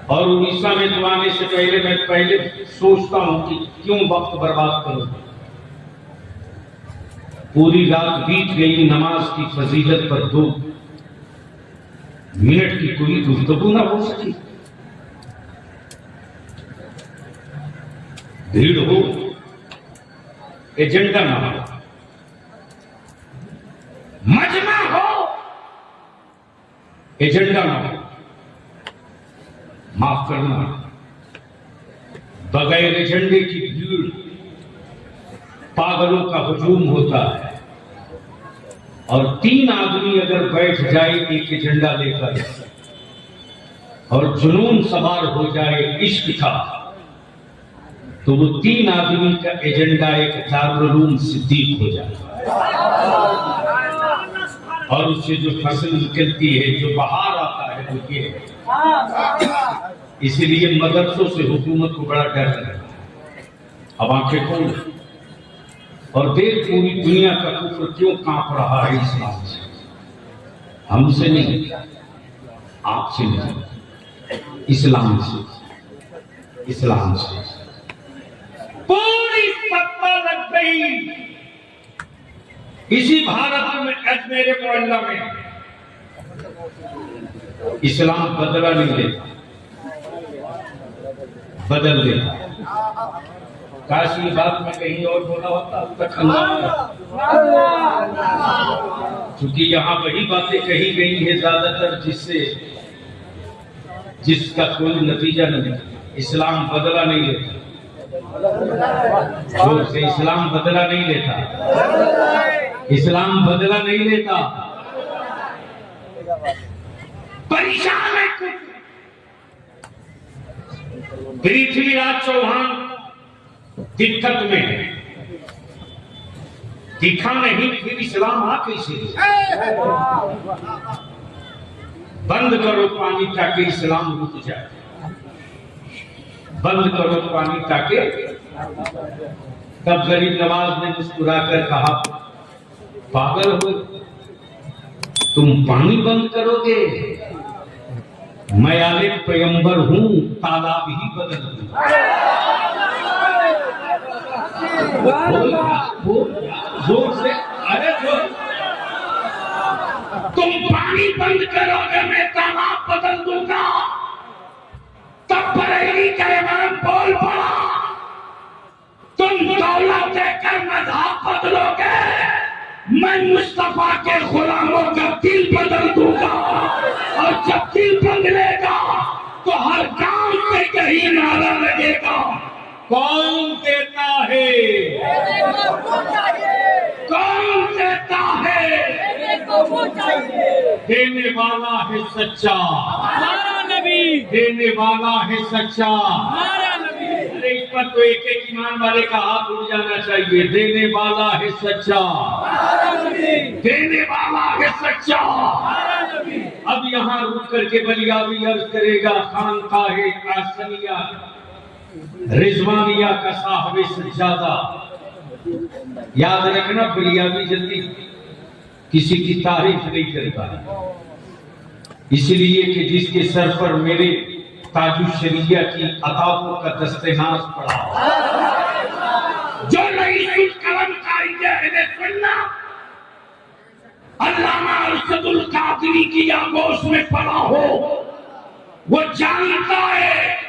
और उड़ीसा में तो आने से पहले मैं सोचता हूं कि क्यों वक्त बर्बाद करूं। पूरी रात बीत गई, नमाज की फजीलत पर 2 मिनट की कोई गुफ्तगू ना हो सकी। भीड़ हो, एजेंडा ना हो, मजमा हो, एजेंडा ना हो। माफ करना, बगैर एजेंडे की भीड़ पागलों का हुजूम होता है और 3 आदमी अगर बैठ जाए एक एजेंडा लेकर और जुनून सवार हो जाए इश्क का, तो वो 3 आदमी का एजेंडा एक दारुल सिद्दीक हो जाता है और उससे जो फसल निकलती है, जो बहार आता है, वो ये है। इसलिए मदरसों से हुकूमत को बड़ा डर लगता है। अब आंखें खोल और देख पूरी दुनिया का कुफ्र क्यों कांप रहा है इस्लाम से। हमसे नहीं, आपसे नहीं, इस्लाम से, इस्लाम से पूरी सत्ता लग गई इसी भारत में, अजमेर मोहल्ला में। इस्लाम बदला नहीं लेता, बदल देता। काश ये बात में कहीं और बोला होता अब तक क्योंकि यहाँ वही बातें कही गई है ज्यादातर जिसका कोई नतीजा नहीं। इस्लाम बदला नहीं लेता, जोर से, इस्लाम बदला नहीं लेता, इस्लाम बदला नहीं लेता। परेशान है पृथ्वीराज चौहान, दिक्कत में है, दिखा नहीं, फिर इस्लाम आ कैसे? बंद करो पानी ताकि इस्लाम रुक जाए, बंद करो पानी ताकि। तब गरीब नवाज ने मुस्कुराकर कहा, पागल हो तुम, पानी बंद करोगे? मैं आले पैगंबर हूं, तालाब ही बदल दूंगा। जोर से, अरे जोर, तुम पानी बंद करोगे मैं तालाब बदल दूंगा। तब बरेली का इमाम बोल पड़ा, तुम दौलत देकर मज़हब बदलोगे, मैं मुस्तफा के गुलामों का दिल बदल दूंगा। और जब दिल बदलेगा तो हर गांव से यही नारा लगेगा, कौन देता है, कौन देता है, देने वाला है सच्चा, हमारा नबी, देने वाला है सच्चा। हमारा नबी। इस पर तो एक एक ईमान वाले का हाथ उठ जाना चाहिए। देने वाला है सच्चा, देने वाला है सच्चा। अब यहाँ रुक करके बलियावी अर्ज करेगा खानकाहे आसनिया रिजवानिया का साहब सज्जादा। याद रखना बलियावी जल्दी किसी की तारीफ नहीं करता, इसलिए कि जिसके सर पर मेरे ताजुशरिया की अताओं का दस्तेनाज पड़ा, जो नहीं कलम का सुनना अल्लामा अरशदुल कादरी की आगोश में पड़ा हो, वो जानता है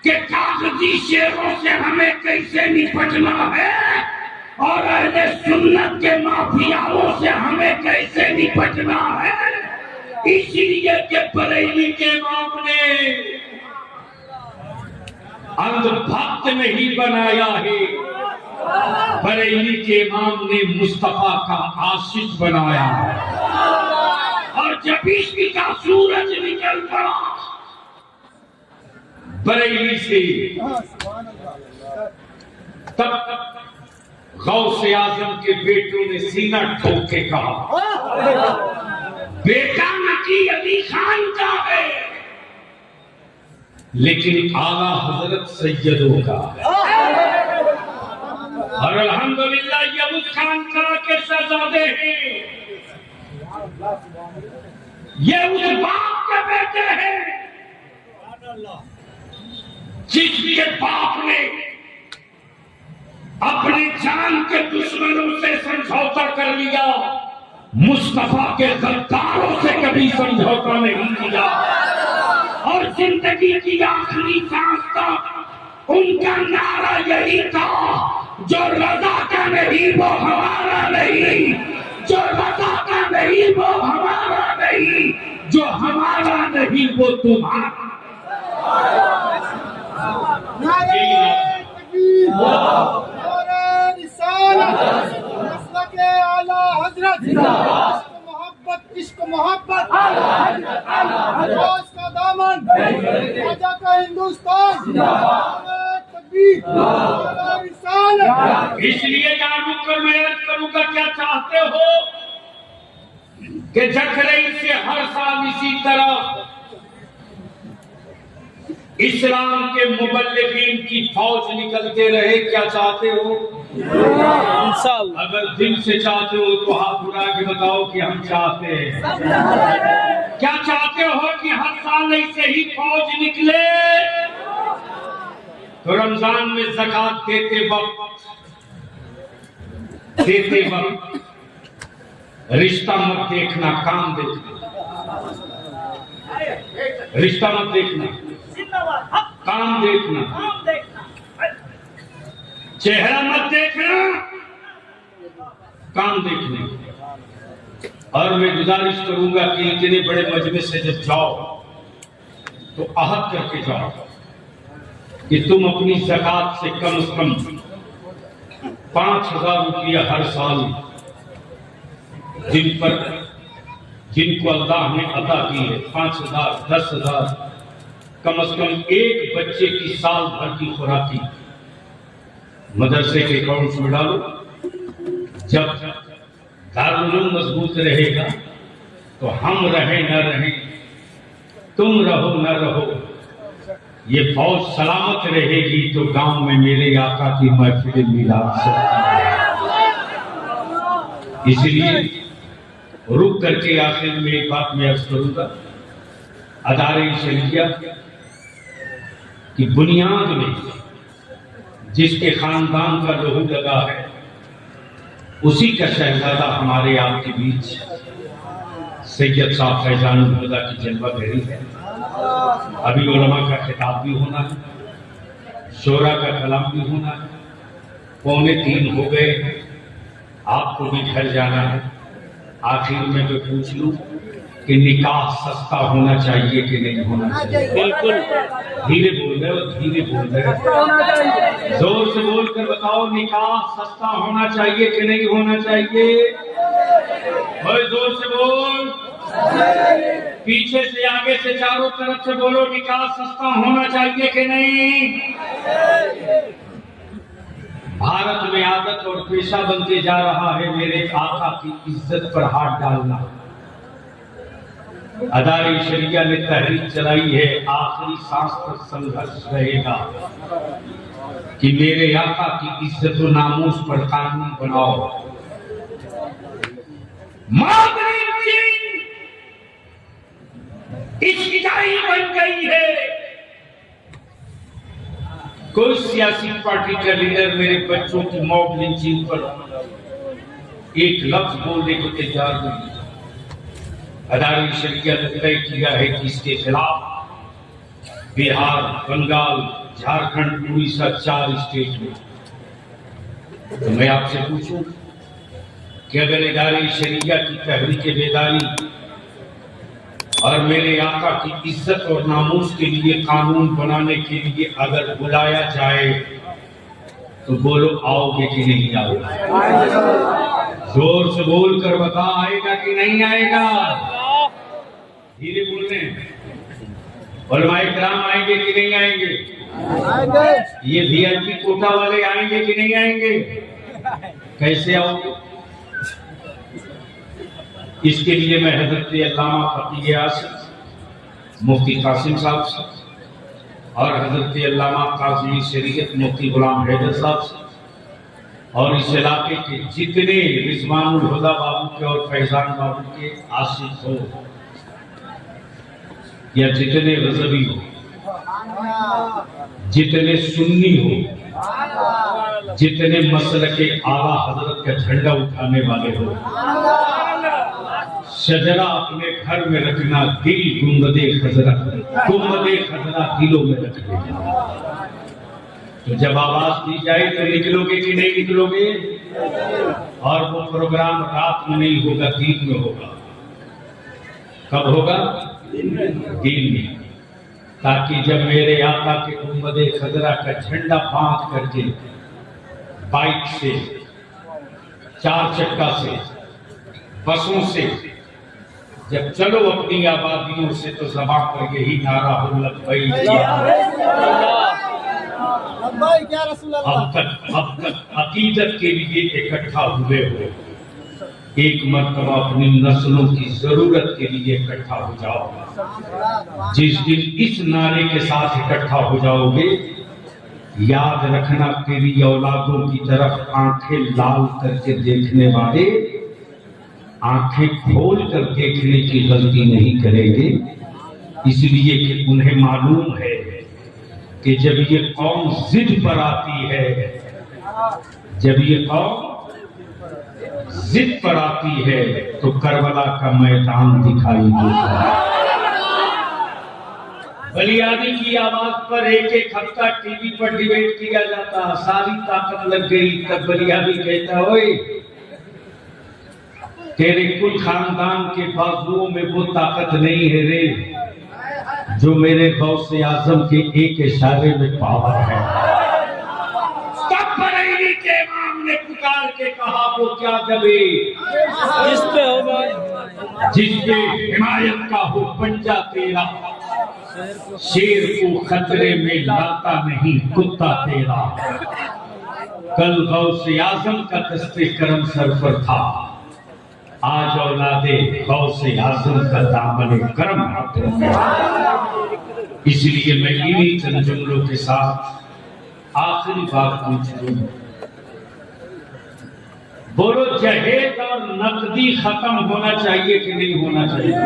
कि कागजी शेरों से हमें कैसे निपटना है और अहले सुन्नत के माफियाओं से हमें कैसे निपटना है। इसलिए कि बरेली के इमाम ने अंधभक्त नहीं बनाया है, बरेली के इमाम ने मुस्तफा का आशिक बनाया है। और जब इश्क का सूरज निकल पड़ा बरेली से, तब गौसे आजम के बेटों ने सीना ठोक के कहा, बेटा नकी अली खान का है, लेकिन आला हजरत सैयदों का है। और अल्हम्दुलिल्लाह ये उस खानका के शहजादे हैं, ये उस बाप के बेटे हैं जिसके बाप ने अपनी जान के दुश्मनों से समझौता कर लिया, मुस्तफा के गद्दारों से कभी समझौता नहीं किया। और जिंदगी की आखिरी सांस तक उनका नारा यही था, जो रजा का नहीं वो हमारा नहीं, जो रजा का नहीं वो हमारा नहीं, जो हमारा नहीं वो तुम्हारा। इश्क मोहब्बत का दामन, राजा का हिंदुस्तान, इसलिए जानबूझ कर मैं अर्ज करूंगा, क्या चाहते हो कि जखरई से हर साल इसी तरह इस्लाम के मुबल्लिगीन की फौज निकलते रहे? क्या चाहते हो? अगर दिल से चाहते हो तो हाथ उठा के बताओ कि हम चाहते हैं। क्या चाहते हो कि हर साल ऐसे ही फौज निकले? तो रमजान में ज़कात देते वक्त रिश्ता मत देखना, काम देखना। रिश्ता मत देखना, काम देखना, चेहरा मत देखना, काम देखने। और मैं गुजारिश करूंगा कि इतने बड़े मजमे से जब जाओ तो अहद करके जाओ कि तुम अपनी ज़कात से कम से कम 5,000 रुपया हर साल जिनको अल्लाह ने अदा की है, 5,000, 10,000, कम से कम एक बच्चे की साल भर की खुराकी मदरसे के अकाउंट में डालो। जब दारुल मजबूत रहेगा तो हम रहे न रहे, तुम रहो न रहो, ये फौज सलामत रहेगी तो गांव में मेरे आका की महफिल मिलाद सकती है। इसलिए रुक करके आखिर में एक बात मैं अर्ज करूंगा, अदारे शरिया की बुनियाद में जिसके खानदान का लहू लगा है, उसी का शहजादा हमारे आपके बीच सैयद साहब फैजानुल हुदा की जन्मदिन है। अभी उलमा का खिताब भी होना है, शोरा का कलाम भी होना है, 2:45 हो गए, आपको भी घर जाना है। आखिर में मैं पूछ लूं कि निकाह सस्ता होना चाहिए कि नहीं होना चाहिए? बिल्कुल। धीरे बोल रहे हो, धीरे बोल रहे हो, जोर से बोल कर बताओ, निकाह सस्ता होना चाहिए कि नहीं होना चाहिए? और जोर से बोल, पीछे से आगे से चारों तरफ से बोलो, निकाह सस्ता होना चाहिए कि नहीं? भारत में आदत और पेशा बनते जा रहा है मेरे आका की इज्जत पर हाथ डालना। अदारे शरिया ने तहरीक चलाई है, आखिरी सांस तक संघर्ष रहेगा कि मेरे आका की इज्जत और नामूस पर कानून बनाओ। माधुरी सिंह ईसाई बन गई है। कोई सियासी पार्टी का लीडर मेरे बच्चों की मॉब लिंचिंग पर एक लफ्ज बोलने को तैयार नहीं। अदालत शरिया ने तय किया है कि इसके खिलाफ बिहार, बंगाल, झारखंड, उड़ीसा 4 स्टेट में। तो मैं आपसे पूछूं कि अगर इदारे शरिया की तहरीक बेदारी और मेरे आका की इज्जत और नामूस के लिए कानून बनाने के लिए अगर बुलाया जाए तो बोलो आओगे कि नहीं आओगे? जोर से बोल कर बता, आएगा कि नहीं आएगा? धीरे बोलने। उलमाए किराम आएंगे कि नहीं आएंगे? ये वीआईपी कोटा वाले आएंगे कि नहीं आएंगे? कैसे आओगे? इसके लिए मैं हजरत अल्लामा फकीह आसिफ मुफ्ती कासिम साहब से और हजरत अल्लामा काज़ी शरीयत मुफ्ती गुलाम हैदर साहब से और इस इलाके के जितने रिजवानुल हुदा बाबू के और फैजान बाबू के आशिक हो या जितने रज़वी हो, जितने सुन्नी हो, जितने मसलके आला हजरत का झंडा उठाने वाले हो, शजरा अपने घर में रखना, दिल गुंबदे खजरा दिलों में रख लेना। तो जब आवाज दी जाए तो निकलोगे कि नहीं निकलोगे? और वो प्रोग्राम रात में नहीं होगा, दिन में होगा। कब होगा? दिन में। ताकि जब मेरे आका के गुंबदे खजरा का झंडा बांध करके बाइक से, 4 चक्का से, बसों से जब चलो अपनी आबादियों से, तो ज़बान पर यही नारा हो लब्बैक या रसूल अल्लाह। अब तक अकीदत के लिए इकट्ठा हुए हो, एक मर्तबा अपनी नस्लों की जरूरत के लिए इकट्ठा हो जाओ। जिस दिन इस नारे के साथ इकट्ठा हो जाओगे, याद रखना तेरी औलादों की तरफ आंखें लाल करके देखने वाले आंखें खोल कर देखने की गलती नहीं करेंगे। इसलिए कि उन्हें मालूम है कि जब ये कौम जिद पर आती है, जब ये कौम जिद पर आती है तो करबला का मैदान दिखाई देता है। बलियादी की आवाज पर एक हफ्ता टीवी पर डिबेट किया जाता, सारी ताकत लग गई। तब बलियादी कहता, ओए तेरे कुल खानदान के बाजुओं में वो ताकत नहीं है रे, जो मेरे गौसे आजम के एक इशारे में पावर है। तब बरेली के इमाम ने पुकार के कहा, वो क्या दबे जिसपे हिमायत का हो पंजा तेरा, शेर को खतरे में लाता नहीं कुत्ता तेरा। कल गौसे आजम का दस्ते करम सर पर था, आज औलादे गौसे आजम का दामन करम हाथ में। इसलिए मैं इन्हीं चंद जुमलों के साथ आखिरी बात पूछ लूं। बोलो, जहेज और नकदी खत्म होना चाहिए कि नहीं होना चाहिए?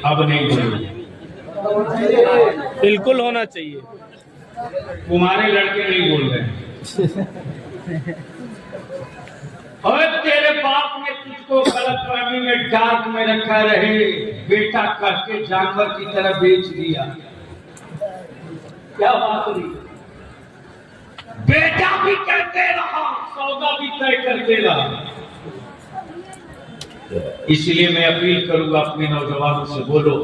अब नहीं बोलो। बिल्कुल होना चाहिए। तुम्हारे लड़के नहीं बोल रहे। और तेरे बाप ने तुझको गलतफहमी में डाक में रखा रहे, बेटा करके जानवर की तरह बेच दिया। क्या बात हुई? बेटा भी करते रहा, सौदा भी तय करते रहा। इसलिए मैं अपील करूंगा अपने नौजवानों से, बोलो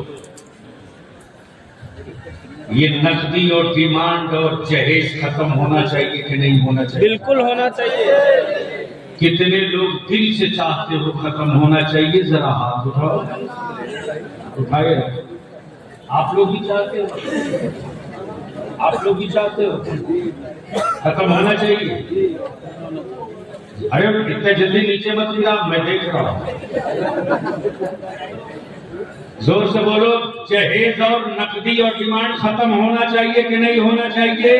ये नकदी और डिमांड और जहेज खत्म होना चाहिए कि नहीं होना चाहिए? बिल्कुल होना चाहिए। कितने लोग दिल से चाहते हो खत्म होना चाहिए? जरा हाथ उठाओ, उठाए। आप लोग भी चाहते हो? आप लोग भी चाहते हो खत्म होना चाहिए? अरे इतने जल्दी नीचे मत गिरा, मैं देख रहा हूं। जोर से बोलो, जहेज और नकदी और डिमांड खत्म होना चाहिए कि नहीं होना चाहिए?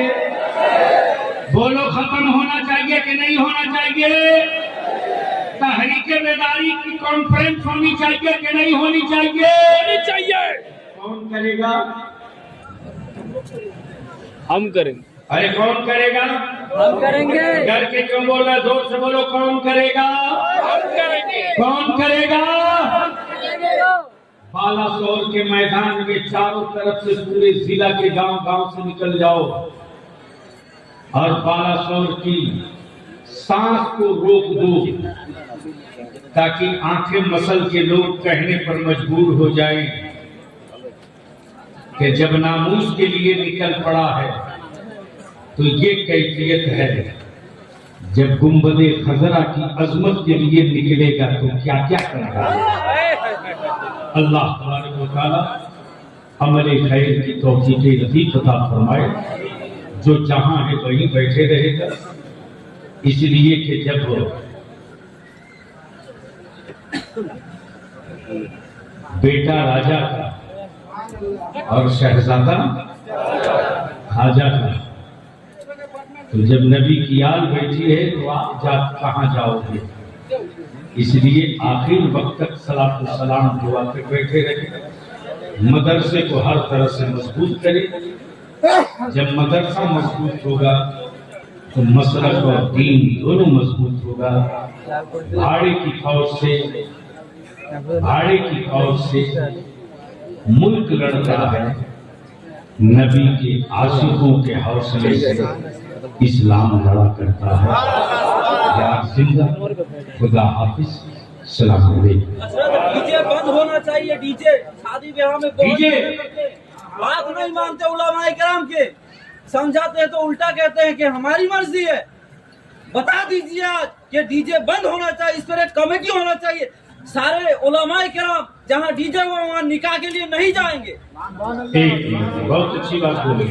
बोलो, खत्म होना चाहिए कि नहीं होना चाहिए? तहरीक बेदारी की कॉन्फ्रेंस होनी चाहिए कि नहीं होनी चाहिए? होनी चाहिए। कौन करेगा? हम करेंगे। अरे कौन करेगा? हम करेंगे। डर के क्यों बोल रहे? जोर से बोलो, कौन करेगा? हम करेंगे। कौन करेगा? बालासोर के मैदान में चारों तरफ से पूरे जिला के गांव-गांव से निकल जाओ और बालासोर की सांस को रोक दो, ताकि आंखें मसल के लोग कहने पर मजबूर हो जाएं कि जब नामूस के लिए निकल पड़ा है तो ये कैफियत है, जब गुंबदे खजरा की अजमत के लिए निकलेगा तो क्या क्या करेगा। अल्लाह तबारक व तआला अमल खैर की तौफीक नसीब अता फरमाए। जो जहां है वहीं बैठे रहेगा, इसलिए कि जब बेटा राजा का और शहजादा खाजा का, तो जब नबी की आल बैठी है तो आप कहाँ जाओगे? इसलिए आखिर वक्त तक सलात व सलाम दुआ पे बैठे रहे। मदरसे को हर तरह से मजबूत करें। जब मदरसा मजबूत होगा तो मसलक और दीन दोनों मजबूत होगा। भाड़े की फौज से मुल्क लड़ता है, नबी के आशिकों के हौसले से इस्लाम लड़ा करता है। यार जिंदा, खुदा हाफिज, सलाम अलैकुम। डीजे बंद होना चाहिए। डीजे शादी ब्याह में डीजे बात नहीं मानते उलमाए किराम के, समझाते हैं तो उल्टा कहते हैं कि हमारी मर्जी है। बता दीजिए आज कि डीजे बंद होना चाहिए, इस पर एक कमेटी होना चाहिए। सारे उलमाए किराम जहाँ डीजे हो वहाँ निकाह के लिए नहीं जाएंगे। बहुत अच्छी बात बोली।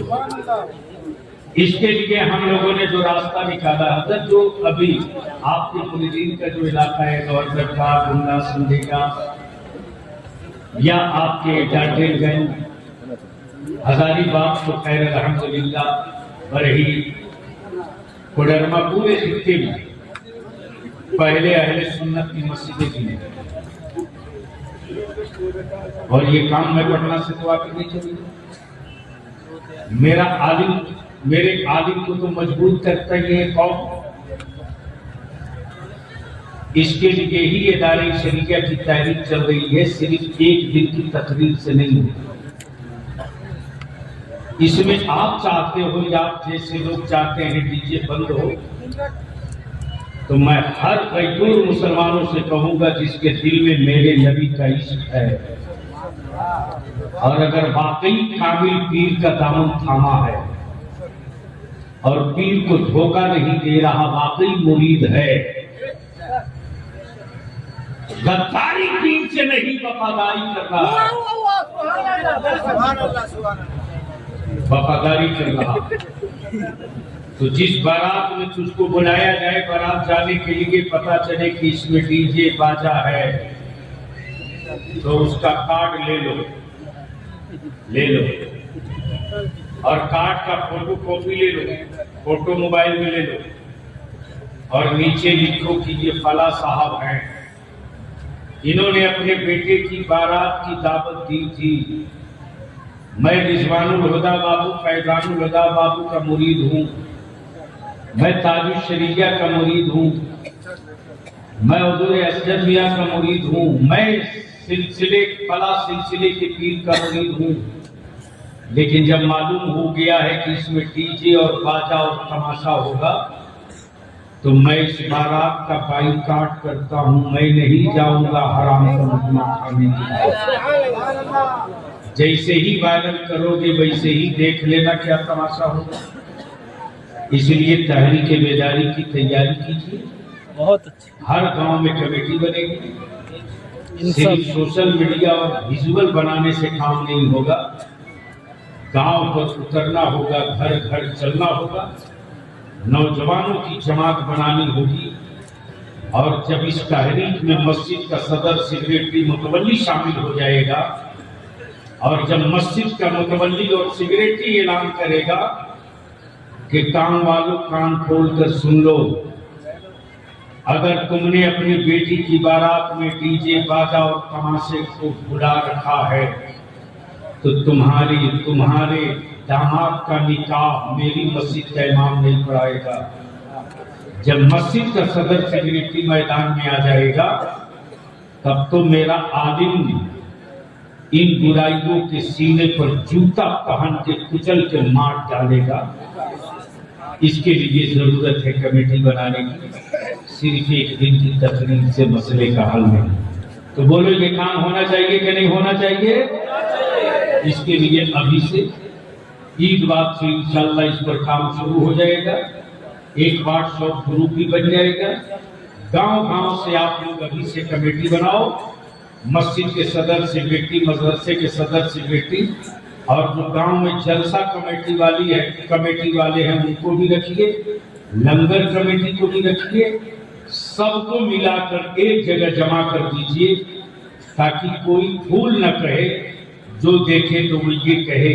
इसके लिए हम लोगों ने जो रास्ता निकाला है, जो अभी आपके मुरीदीन का जो इलाका है, गवर्नर का, गुंडा, सिंधिका या आपके डाटेलगंज, हजारीबाग, तो खैर अल्हम्दुलिल्लाह, बरही, कोडरमा, पूरे खित्ते में पहले अहले सुन्नत की मस्जिदें थी और ये काम मैं पटना से तो आके नहीं चली। मेरे आलिम को तो मजबूर करता ही है कौम। इसके लिए ही इदारे शरीया की तहरीक चल रही है, सिर्फ एक दिन की तकरीर से नहीं। इसमें आप चाहते हो या आप जैसे लोग चाहते हैं डीजे बंद हो, तो मैं हर मजदूर मुसलमानों से कहूंगा जिसके दिल में मेरे नबी का इश्क है और अगर वाकई काबिल पीर का दामन थामा है और पीर को धोखा नहीं दे रहा, वाकई मुरीद है, गद्दारी पीर से नहीं वफादारी कर रहा, वफादारी कर रहा, तो जिस बारात में तुझको बुलाया जाए, बारात जाने के लिए पता चले कि इसमें डीजे बाजा है, तो उसका कार्ड ले लो और कार्ड का फोटो कॉपी ले लो, फोटो मोबाइल में ले लो और नीचे लिखो कि ये फला साहब हैं, इन्होंने अपने बेटे की बारात की दावत दी थी। मैं रिजवानुल हुदा बाबू, फैजानुल हुदा बाबू का मुरीद हूँ, मैं ताजुश शरीया का मुरीद हूँ, मैं हुजूर असद मियां का मुरीद हूँ, मैं फला सिलसिले के पीर का मुरीद हूँ। लेकिन जब मालूम हो गया है कि इसमें डीजे और बाजा और तमाशा होगा, तो मैं इस बारात का बाइकाट करता हूँ, मैं नहीं जाऊंगा हराम का मुकमा खाने के लिए। जैसे ही वायरल करोगे वैसे ही देख लेना क्या तमाशा होगा। इसलिए तहरीक बेदारी की तैयारी कीजिए। बहुत अच्छा। हर गांव में कमेटी बनेगी। सिर्फ सोशल मीडिया और विजुअल बनाने से काम नहीं होगा, गांव पर उतरना होगा, घर घर चलना होगा, नौजवानों की जमात बनानी होगी। और जब इस तहरीक में मस्जिद का सदर, सेक्रेटरी, मुतवल्ली शामिल हो जाएगा और जब मस्जिद का मुतवल्ली और सेक्रेटरी ऐलान करेगा कि काम वालों कान खोल कर सुन लो, अगर तुमने अपनी बेटी की बारात में डीजे बाजा और तमाशे को बुला रखा है तो तुम्हारे दामाद का निकाह मेरी मस्जिद का इमाम नहीं पढ़ाएगा। जब मस्जिद का सदर सेक्रेटरी मैदान में आ जाएगा तब तो मेरा आलिम इन बुराइयों के सीने पर जूता पहन के कुचल के मार डालेगा। इसके लिए जरूरत है कमेटी बनाने की, सिर्फ एक दिन की तकरीर से मसले का हल नहीं। तो बोलो ये काम होना चाहिए कि नहीं होना चाहिए? इसके लिए अभी से ईद बाद से इंशाल्लाह इस पर काम शुरू हो जाएगा। एक व्हाट्सएप ग्रुप भी बन जाएगा। गांव-गांव से आप लोग अभी से कमेटी बनाओ। मस्जिद के सदर सेक्रेटरी, मदरसे के सदर सेक्रेटरी और जो गांव में जलसा कमेटी वाले हैं उनको भी रखिए, लंगर कमेटी को भी रखिए, सबको मिलाकर एक जगह जमा कर दीजिए ताकि कोई भूल न कहे, जो देखे तो वो ये कहे